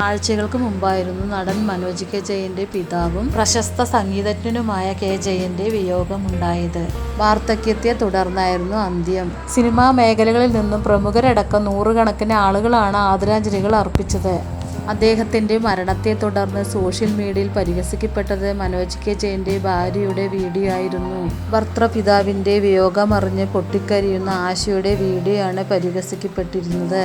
ആഴ്ചകൾക്ക് മുമ്പായിരുന്നു നടൻ മനോജ് കെ ജയന്റെ പിതാവും പ്രശസ്ത സംഗീതജ്ഞനുമായ കെ ജയന്റെ വിയോഗമുണ്ടായത്. വാർദ്ധക്യത്തെ തുടർന്നായിരുന്നു അന്ത്യം. സിനിമാ മേഖലകളിൽ നിന്നും പ്രമുഖരടക്കം നൂറുകണക്കിന് ആളുകളാണ് ആദരാഞ്ജലികൾ അർപ്പിച്ചത്. അദ്ദേഹത്തിന്റെ മരണത്തെ തുടർന്ന് സോഷ്യൽ മീഡിയയിൽ പരിഹസിക്കപ്പെട്ടത് മനോജ് കെ ജയന്റെ ഭാര്യയുടെ വീഡിയോ ആയിരുന്നു. ഭർതൃപിതാവിന്റെ വിയോഗമറിഞ്ഞ് പൊട്ടിക്കരയുന്ന ആശയുടെ വീഡിയോ ആണ് പരിഹസിക്കപ്പെട്ടിരുന്നത്.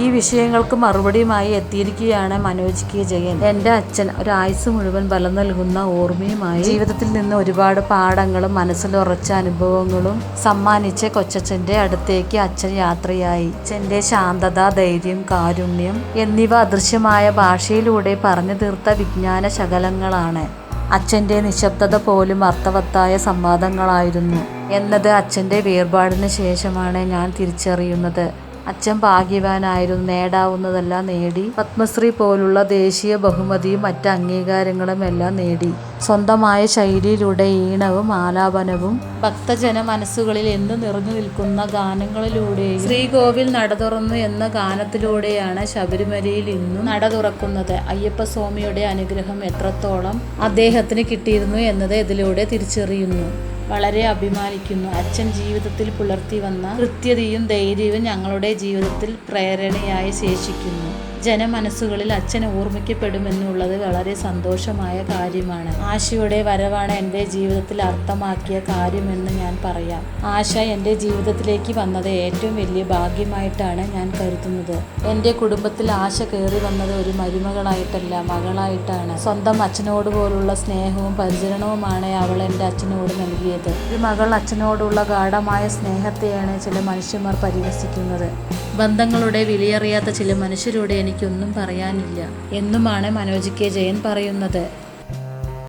ഈ വിഷയങ്ങൾക്ക് മറുപടിയുമായി എത്തിയിരിക്കുകയാണ് മനോജ് കെ ജയൻ. എന്റെ അച്ഛൻ ഒരായുസ്സ് മുഴുവൻ ബലം നൽകുന്ന ഓർമ്മയുമായി ജീവിതത്തിൽ നിന്ന് ഒരുപാട് പാഠങ്ങളും മനസ്സിലുറച്ച അനുഭവങ്ങളും സമ്മാനിച്ച കൊച്ചച്ഛന്റെ അടുത്തേക്ക് അച്ഛൻ യാത്രയായി. അച്ഛന്റെ ശാന്തത, ധൈര്യം, കാരുണ്യം എന്നിവ അദൃശ്യമായ ഭാഷയിലൂടെ പറഞ്ഞു തീർത്ത വിജ്ഞാന ശകലങ്ങളാണ്. അച്ഛന്റെ നിശബ്ദത പോലും അർത്ഥവത്തായ സംവാദങ്ങളായിരുന്നു എന്നത് അച്ഛന്റെ വേർപാടിന് ശേഷമാണ് ഞാൻ തിരിച്ചറിയുന്നത്. അച്ഛൻ ഭാഗ്യവാനായിരുന്നു. നേടാവുന്നതെല്ലാം നേടി. പത്മശ്രീ പോലുള്ള ദേശീയ ബഹുമതിയും മറ്റ് അംഗീകാരങ്ങളും എല്ലാം നേടി. സ്വന്തമായ ശൈലിയിലൂടെ ഈണവും ആലാപനവും ഭക്തജന മനസ്സുകളിൽ എന്നും നിറഞ്ഞു നിൽക്കുന്ന ഗാനങ്ങളിലൂടെയും ശ്രീകോവിൽ നട തുറന്നു എന്ന ഗാനത്തിലൂടെയാണ് ശബരിമലയിൽ ഇന്നും നട തുറക്കുന്നത്. അയ്യപ്പസ്വാമിയുടെ അനുഗ്രഹം എത്രത്തോളം അദ്ദേഹത്തിന് കിട്ടിയിരുന്നു എന്നത് ഇതിലൂടെ തിരിച്ചറിയുന്നു. വളരെ അഭിമാനിക്കുന്നു. അച്ഛൻ ജീവിതത്തിൽ പുലർത്തി വന്ന കൃത്യതയും ധൈര്യവും ഞങ്ങളുടെ ജീവിതത്തിൽ പ്രേരണയായി ശേഷിക്കുന്നു. ജനമനസ്സുകളിൽ അച്ഛൻ ഓർമ്മിക്കപ്പെടുമെന്നുള്ളത് വളരെ സന്തോഷമായ കാര്യമാണ്. ആശയുടെ വരവാണ് എൻ്റെ ജീവിതത്തിൽ അർത്ഥമാക്കിയ കാര്യമെന്ന് ഞാൻ പറയാം. ആശ എൻ്റെ ജീവിതത്തിലേക്ക് വന്നത് ഏറ്റവും വലിയ ഭാഗ്യമായിട്ടാണ് ഞാൻ കരുതുന്നത്. എൻ്റെ കുടുംബത്തിൽ ആശ കയറി വന്നത് ഒരു മരുമകളായിട്ടല്ല, മകളായിട്ടാണ്. സ്വന്തം അച്ഛനോട് പോലുള്ള സ്നേഹവും പരിചരണവുമാണ് അവൾ എൻ്റെ അച്ഛനോട് നൽകിയത്. ഒരു മകൾ അച്ഛനോടുള്ള ഗാഢമായ സ്നേഹത്തെയാണ് ചില മനുഷ്യന്മാർ പരിഹസിക്കുന്നത്. ബന്ധങ്ങളുടെ വിലയറിയാത്ത ചില മനുഷ്യരോട് എനിക്കൊന്നും പറയാനില്ല എന്നുമാണ് മനോജ് കെ ജയൻ പറയുന്നത്.